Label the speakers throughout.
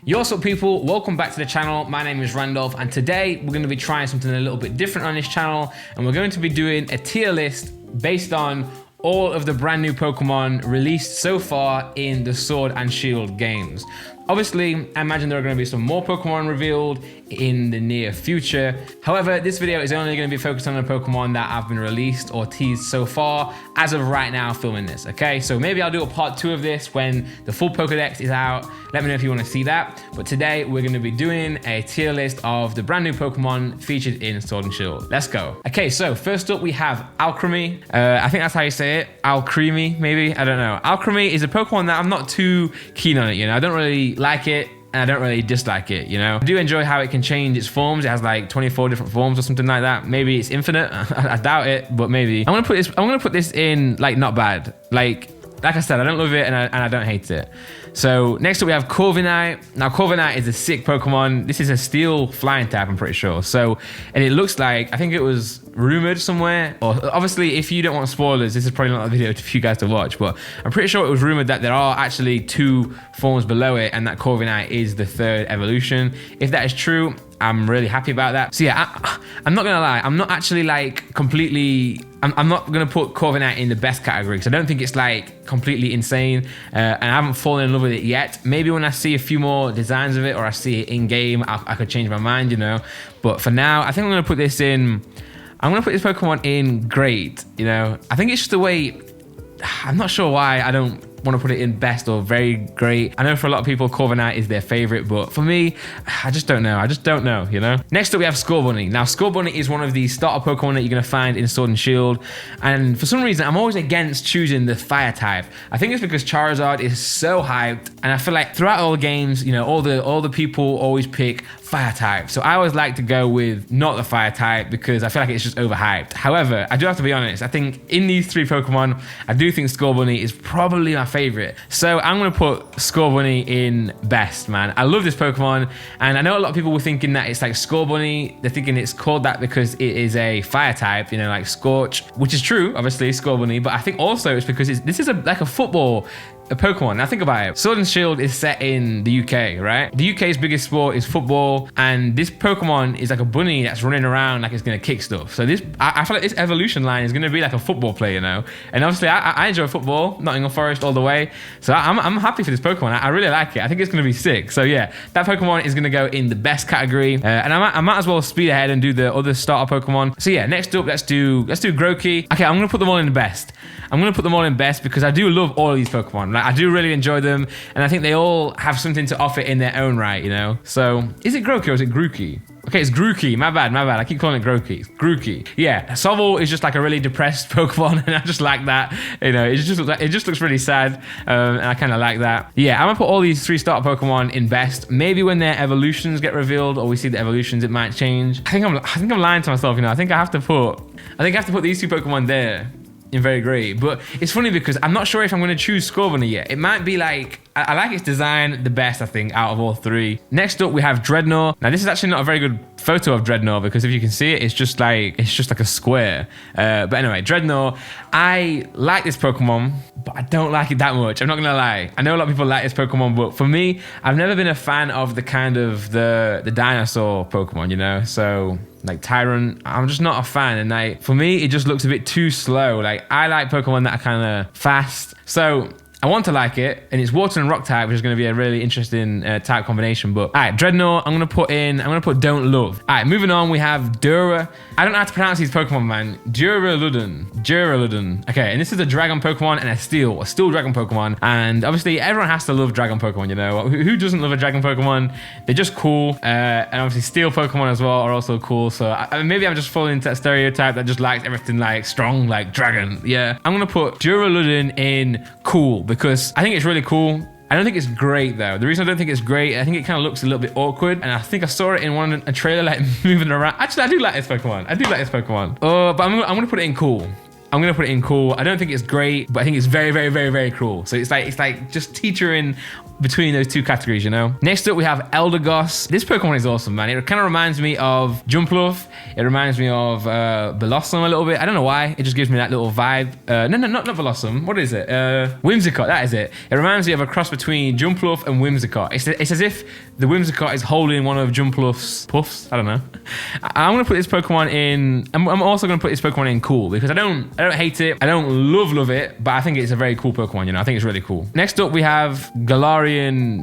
Speaker 1: Yo, what's up people, welcome back to the channel. My name is Randolph and today we're going to be trying something a little bit different on this channel, and we're going to be doing a tier list based on all of the brand new Pokemon released so far in the Sword and Shield games. Obviously, I imagine there are going to be some more Pokemon revealed in the near future. However, this video is only going to be focused on the Pokemon that have been released or teased so far as of right now filming this, okay? So maybe I'll do a part 2 of this when the full Pokedex is out. Let me know if you want to see that. But today, we're going to be doing a tier list of the brand new Pokemon featured in Sword and Shield. Let's go. Okay, so first up we have Alcremie. I think that's how you say it. Alcremie, maybe? I don't know. Alcremie is a Pokemon that I'm not too keen on it, you know? I don't really like it, and I don't really dislike it, you know? I do enjoy how it can change its forms. It has like 24 different forms or something like that. Maybe it's infinite. I doubt it, but maybe. I'm gonna put this in like not bad. Like I said, I don't love it and I don't hate it. So next up we have Corviknight. Now Corviknight is a sick Pokemon. This is a steel flying type, I'm pretty sure. So, and it looks like, I think it was rumored somewhere, or obviously if you don't want spoilers, this is probably not a video for you guys to watch, but I'm pretty sure it was rumored that there are actually 2 forms below it and that Corviknight is the 3rd evolution. If that is true, I'm really happy about that. So yeah, I'm not gonna lie, I'm not actually like completely, I'm not gonna put Corviknight in the best category because I don't think it's like completely insane, and I haven't fallen in love with it yet. Maybe when I see a few more designs of it or I see it in game, I could change my mind, you know. But for now, I think I'm gonna put this in, I'm gonna put this Pokemon in great, you know. I think it's just the way, I'm not sure why I don't want to put it in best or very great. I know for a lot of people Corviknight is their favorite, but for me, I just don't know, you know. Next up we have Scorbunny. Now Scorbunny is one of the starter Pokemon that you're going to find in Sword and Shield, and for some reason I'm always against choosing the fire type. I think it's because Charizard is so hyped, and I feel like throughout all the games, you know, all the people always pick fire type. So I always like to go with not the fire type because I feel like it's just overhyped. However, I do have to be honest, I think in these 3 Pokemon, I do think Scorbunny is probably my favorite. So I'm gonna put Scorbunny in best, man. I love this Pokemon, and I know a lot of people were thinking that it's like Scorbunny. They're thinking it's called that because it is a fire type, you know, like Scorch, which is true, obviously, Scorbunny, but I think also it's because this is like a football Pokemon. Now think about it. Sword and Shield is set in the UK, right? The UK's biggest sport is football, and this Pokemon is like a bunny that's running around like it's gonna kick stuff. So this, I feel like this evolution line is gonna be like a football player, you know? And obviously I enjoy football, Nottingham Forest all the way. So I'm happy for this Pokemon. I really like it. I think it's gonna be sick. So yeah, that Pokemon is gonna go in the best category. And I might as well speed ahead and do the other starter Pokemon. So yeah, next up, let's do Grookey. Okay, I'm gonna put them all in the best. I'm gonna put them all in best because I do love all of these Pokemon. Like, I do really enjoy them, and I think they all have something to offer in their own right, you know? So, is it Grookey or is it Grookey? Okay, it's Grookey. My bad. I keep calling it Grookey. It's Grookey. Yeah, Sobble is just like a really depressed Pokemon, and I just like that. You know, it just looks really sad, and I kind of like that. Yeah, I'm gonna put all these 3 starter Pokemon in best. Maybe when their evolutions get revealed, or we see the evolutions, it might change. I think I'm lying to myself. You know, I think I have to put these 2 Pokemon there in very great. But it's funny because I'm not sure if I'm going to choose Scorbunny yet. It might be like, I like its design the best, I think, out of all 3. Next up we have Drednaw. Now this is actually not a very good photo of Drednaw because if you can see it, it's just like a square. But anyway, Drednaw, I like this Pokemon, but I don't like it that much. I'm not gonna lie. I know a lot of people like this Pokemon, but for me, I've never been a fan of the kind of the dinosaur Pokemon, you know? So like Tyrant, I'm just not a fan, and like for me it just looks a bit too slow. Like I like Pokemon that are kind of fast, so I want to like it, and it's water and rock type, which is going to be a really interesting type combination. But all right, Drednaw, I'm going to put Don't Love. All right, moving on, we have Dura. I don't know how to pronounce these Pokemon, man. Duraludon. Okay, and this is a dragon Pokemon and a steel dragon Pokemon. And obviously everyone has to love dragon Pokemon, you know? Who doesn't love a dragon Pokemon? They're just cool. And obviously steel Pokemon as well are also cool. So maybe I'm just falling into that stereotype that just likes everything like strong, like dragon. Yeah, I'm going to put Duraludon in cool because I think it's really cool. I don't think it's great though. The reason I don't think it's great, I think it kind of looks a little bit awkward, and I think I saw it in a trailer like moving around. Actually, I do like this Pokemon. But I'm gonna put it in cool. I'm gonna put it in cool. I don't think it's great, but I think it's very, very, very, very cool. So it's like just teetering between those two categories, you know? Next up, we have Eldegoss. This Pokemon is awesome, man. It kind of reminds me of Jumpluff. It reminds me of Blossom a little bit. I don't know why. It just gives me that little vibe. No, not Blossom. What is it? Whimsicott, that is it. It reminds me of a cross between Jumpluff and Whimsicott. It's as if the Whimsicott is holding one of Jumpluff's puffs. I don't know. I'm gonna put this Pokemon in, I'm also gonna put this Pokemon in cool because I don't hate it. I don't love it, but I think it's a very cool Pokemon, you know? I think it's really cool. Next up, we have Galarian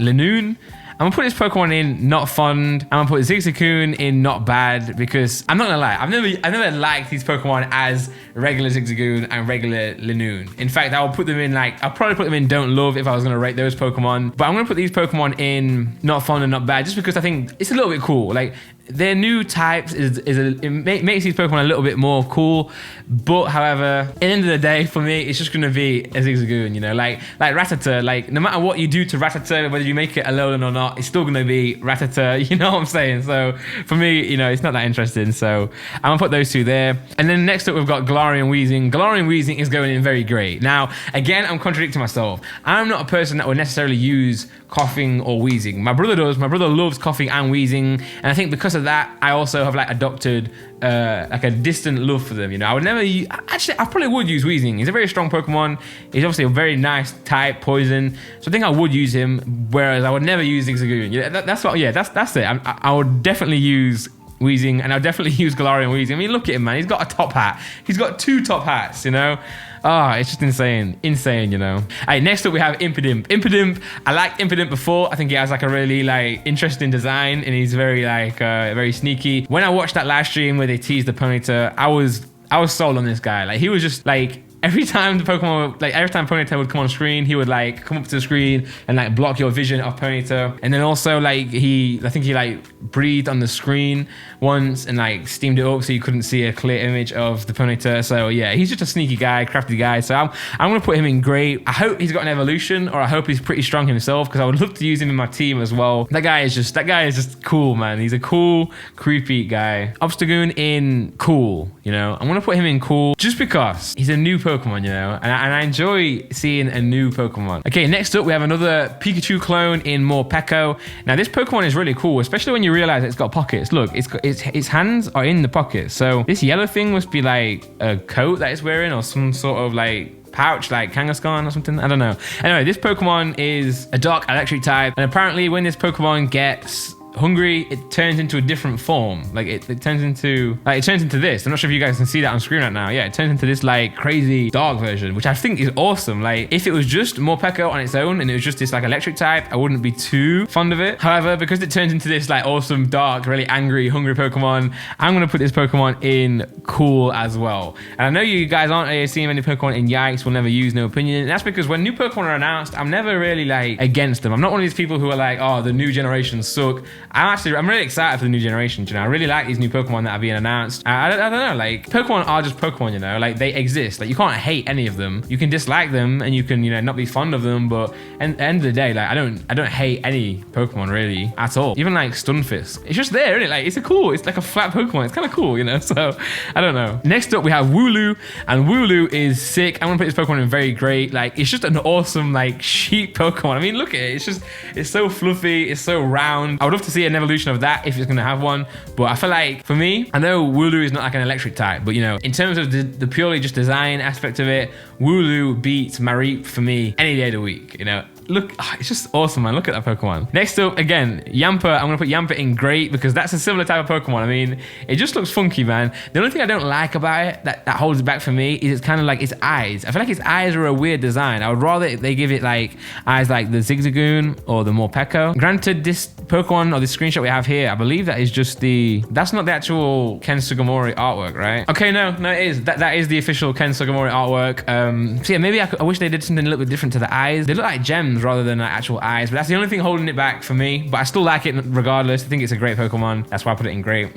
Speaker 1: Linoone. I'm gonna put this Pokemon in not fond. I'm gonna put Zigzagoon in not bad because I'm not gonna lie, I've never liked these Pokemon as regular Zigzagoon and regular Linoone. In fact, I'll probably put them in don't love if I was gonna rate those Pokemon. But I'm gonna put these Pokemon in not fond and not bad just because I think it's a little bit cool. Like their new types it makes these Pokemon a little bit more cool. But however, at the end of the day, for me, it's just gonna be a Zigzagoon, you know, like Rattata. Like no matter what you do to Rattata, whether you make it Alolan or not, it's still gonna be Rattata. You know what I'm saying? So for me, you know, it's not that interesting. So I'm gonna put those two there. And then next up, we've got Galarian Weezing. Galarian Weezing is going in very great. Now, again, I'm contradicting myself. I'm not a person that would necessarily use coughing or wheezing. My brother does. My brother loves coughing and wheezing, and I think because of that, I also have like adopted like a distant love for them. You know, I would never actually, I probably would use Weezing. He's a very strong Pokemon. He's obviously a very nice type, poison. So I think I would use him, whereas I would never use Zigzagoon. Yeah, that's what. Yeah, that's it. I would definitely use Weezing, and I'll definitely use Galarian Weezing. I mean, look at him, man. He's got a top hat. He's got 2 top hats, you know? It's just insane, you know? Alright, next up we have Impidimp. Impidimp, I liked Impidimp before. I think he has like a really like interesting design, and he's very like very sneaky. When I watched that live stream where they teased the Ponyta, I was sold on this guy. Like he was just like, every time Ponyta would come on screen, he would like come up to the screen and like block your vision of Ponyta. And then also like I think he like breathed on the screen once and like steamed it up so you couldn't see a clear image of the Ponyta. So yeah, he's just a sneaky guy, crafty guy. So I'm gonna put him in great. I hope he's got an evolution, or I hope he's pretty strong himself, because I would love to use him in my team as well. That guy is just cool, man. He's a cool, creepy guy. Obstagoon in cool, you know. I'm gonna put him in cool just because he's a new Pokemon, you know, and I enjoy seeing a new Pokemon. Okay, next up we have another Pikachu clone in Morpeko. Now this Pokemon is really cool, especially when you realize it's got pockets. Look, its hands are in the pockets. So this yellow thing must be like a coat that it's wearing, or some sort of like pouch like Kangaskhan or something. I don't know. Anyway, this Pokemon is a dark electric type, and apparently when this Pokemon gets hungry, it turns into a different form. Like it turns into this. I'm not sure if you guys can see that on screen right now. Yeah, it turns into this like crazy dark version, which I think is awesome. Like if it was just Morpeko on its own and it was just this like electric type, I wouldn't be too fond of it. However, because it turns into this like awesome dark, really angry, hungry Pokemon, I'm gonna put this Pokemon in cool as well. And I know you guys aren't seeing many Pokemon in Yikes Will Never Use No Opinion, and that's because when new Pokemon are announced, I'm never really like against them. I'm not one of these people who are like, oh, the new generations suck. I'm really excited for the new generation, you know. I really like these new Pokemon that are being announced. I don't know, like Pokemon are just Pokemon, you know, like they exist. Like you can't hate any of them. You can dislike them and you can, you know, not be fond of them, but at the end of the day, like I don't hate any Pokemon really at all. Even like Stunfisk, it's just there, isn't it? Like it's like a flat Pokemon. It's kind of cool, you know. So I don't know. Next up we have Wooloo, and Wooloo is sick. I'm gonna put this Pokemon in very great. Like it's just an awesome like sheep Pokemon. I mean, look at it. It's so fluffy. It's so round. I would love to see an evolution of that if it's gonna have one, but I feel like for me, I know Wooloo is not like an electric type, but you know, in terms of the purely just design aspect of it, Wooloo beats Mareep for me any day of the week, you know. Look, it's just awesome, man. Look at that Pokemon. Next up, again, Yamper. I'm gonna put Yamper in great because that's a similar type of Pokemon. I mean, it just looks funky, man. The only thing I don't like about it that holds it back for me is it's kind of like its eyes. I feel like its eyes are a weird design. I would rather they give it like eyes like the Zigzagoon or the Morpeko. Granted, this Pokemon or this screenshot we have here, I believe that is just that's not the actual Ken Sugimori artwork, right? Okay, no, it is. That is the official Ken Sugimori artwork. So yeah, maybe I wish they did something a little bit different to the eyes. They look like gems rather than like actual eyes, but that's the only thing holding it back for me. But I still like it regardless. I think it's a great Pokemon. That's why I put it in great.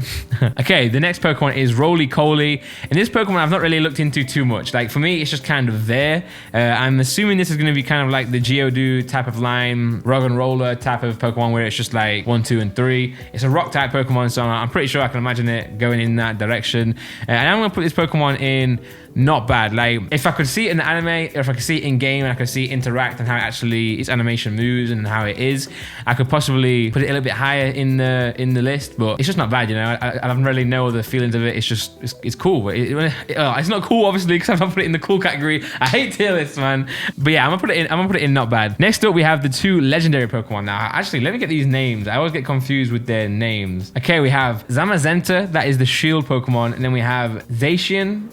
Speaker 1: Okay, the next Pokemon is Roly-Coly, and this Pokemon I've not really looked into too much. Like for me, it's just kind of there. I'm assuming this is going to be kind of like the Geodude type of line, Roggenrola type of Pokemon where it's just like 1, 2, and 3. It's a rock type Pokemon, so I'm pretty sure I can imagine it going in that direction. And I'm going to put this Pokemon in not bad. Like, if I could see it in the anime, or if I could see it in game and I could see it interact and how it actually its animation moves and how it is, I could possibly put it a little bit higher in the list. But it's just not bad, you know. I don't really know the feelings of it. It's just it's cool. But it's not cool, obviously, because I'm not put it in the cool category. I hate tier lists, man. But yeah, I'm gonna put it in not bad. Next up, we have the 2 legendary Pokemon. Now, actually, let me get these names. I always get confused with their names. Okay, we have Zamazenta, that is the shield Pokemon, and then we have Zacian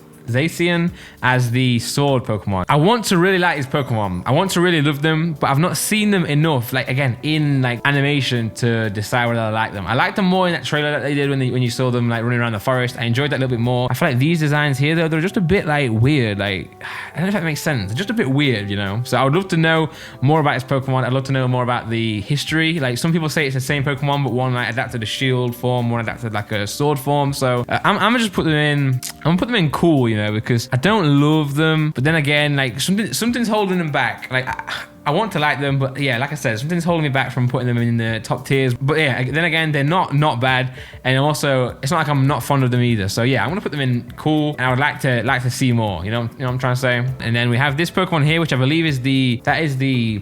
Speaker 1: as the sword Pokemon. I want to really like these Pokemon. I want to really love them, but I've not seen them enough, like, again, in like animation to decide whether I like them. I liked them more in that trailer that they did when you saw them like running around the forest. I enjoyed that a little bit more. I feel like these designs here, though, they're just a bit like weird. Like, I don't know if that makes sense. They're just a bit weird, you know? So I would love to know more about this Pokemon. I'd love to know more about the history. Like, some people say it's the same Pokemon, but one like adapted a shield form, one adapted like a sword form. So I'm gonna just put them in. I'm gonna put them in cool, you know, because I don't love them, but then again, like something's holding them back. Like I want to like them, but yeah, like I said, something's holding me back from putting them in the top tiers. But yeah, then again, they're not bad, and also it's not like I'm not fond of them either. So yeah, I'm gonna put them in cool, and I would like to see more. You know what I'm trying to say? And then we have this Pokemon here, which I believe is the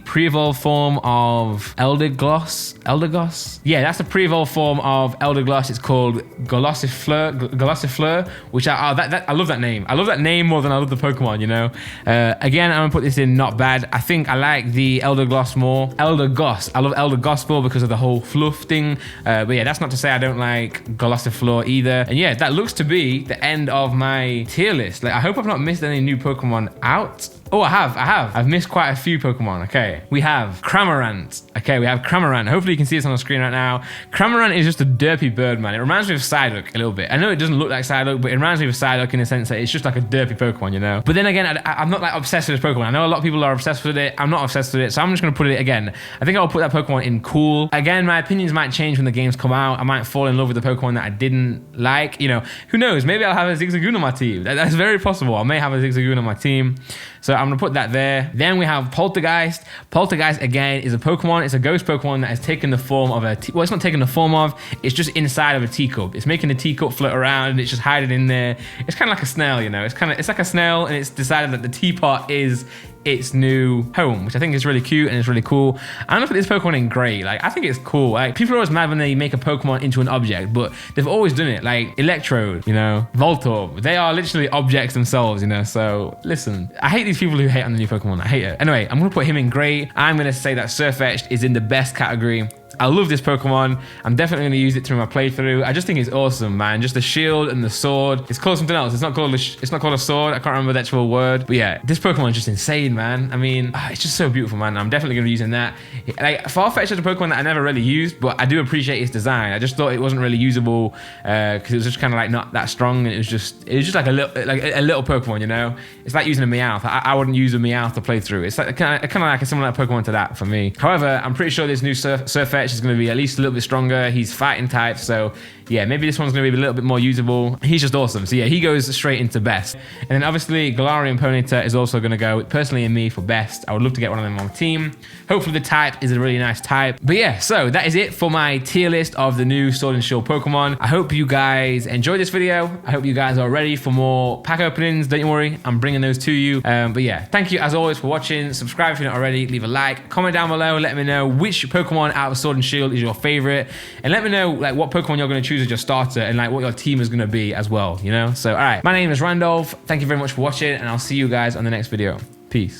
Speaker 1: pre-evolved form of Eldegoss. Yeah, that's the pre-evolved form of Eldegoss. It's called Gossifleur, which I love that name. I love that name more than I love the Pokemon. You know. Again, I'm gonna put this in not bad. I think I like the Eldegoss more. Eldegoss. I love Eldegoss more because of the whole fluff thing. But yeah, that's not to say I don't like Gossifleur either. And yeah, that looks to be the end of my tier list. Like, I hope I've not missed any new Pokemon out. Oh, I have. I've missed quite a few Pokemon. Okay, we have Cramorant. Okay, we have Cramorant. Hopefully you can see this on the screen right now. Cramorant is just a derpy bird, man. It reminds me of Psyduck a little bit. I know it doesn't look like Psyduck, but it reminds me of Psyduck in the sense that it's just like a derpy Pokemon, you know? But then again, I'm not like obsessed with this Pokemon. I know a lot of people are obsessed with it. I'm not obsessed with it, so I'm just gonna put it again. I think I'll put that Pokemon in cool. Again, my opinions might change when the games come out. I might fall in love with the Pokemon that I didn't like. You know, who knows? Maybe I'll have a Zigzagoon on my team. That's very possible. I may have a Zigzagoon on my team. So I'm gonna put that there. Then we have Poltergeist. Poltergeist, again, is a Pokemon. It's a ghost Pokemon that has taken the form of well, it's not taking the form of, it's just inside of a teacup. It's making the teacup float around and it's just hiding in there. It's kind of like a snail, you know? It's like a snail, and it's decided that the teapot is its new home, which I think is really cute and it's really cool. I'm gonna put this Pokemon in Gray. Like, I think it's cool. Like, people are always mad when they make a Pokemon into an object, but they've always done it. Like Electrode, you know, Voltorb. They are literally objects themselves, you know. So listen, I hate these people who hate on the new Pokemon. I hate it. Anyway, I'm gonna put him in Gray. I'm gonna say that Sirfetch'd is in the best category. I love this Pokemon. I'm definitely going to use it through my playthrough. I just think it's awesome, man. Just the shield and the sword. It's called something else. It's not called a sword. I can't remember the actual word. But yeah, this Pokemon is just insane, man. I mean, it's just so beautiful, man. I'm definitely going to be using that. Like, Farfetch'd is a Pokemon that I never really used, but I do appreciate its design. I just thought it wasn't really usable because it was just kind of like not that strong, and it was just like a little Pokemon, you know. It's like using a Meowth. I wouldn't use a Meowth to play through. It's like kind of like a similar Pokemon to that for me. However, I'm pretty sure this new Sirfetch'd is going to be at least a little bit stronger. He's fighting type, so yeah, maybe this one's going to be a little bit more usable. He's just awesome. So yeah, he goes straight into best. And then obviously Galarian Ponyta is also going to go personally in me for best. I would love to get one of them on the team. Hopefully the type is a really nice type. But yeah, so that is it for my tier list of the new Sword and Shield Pokemon. I hope you guys enjoyed this video. I hope you guys are ready for more pack openings. Don't you worry, I'm bringing those to you. But yeah, thank you as always for watching. Subscribe if you're not already. Leave a like. Comment down below. Let me know which Pokemon out of Sword and Shield is your favorite. And let me know like what Pokemon you're going to choose as your starter and like what your team is going to be as well, you know? So, all right. My name is Randolph. Thank you very much for watching, and I'll see you guys on the next video. Peace.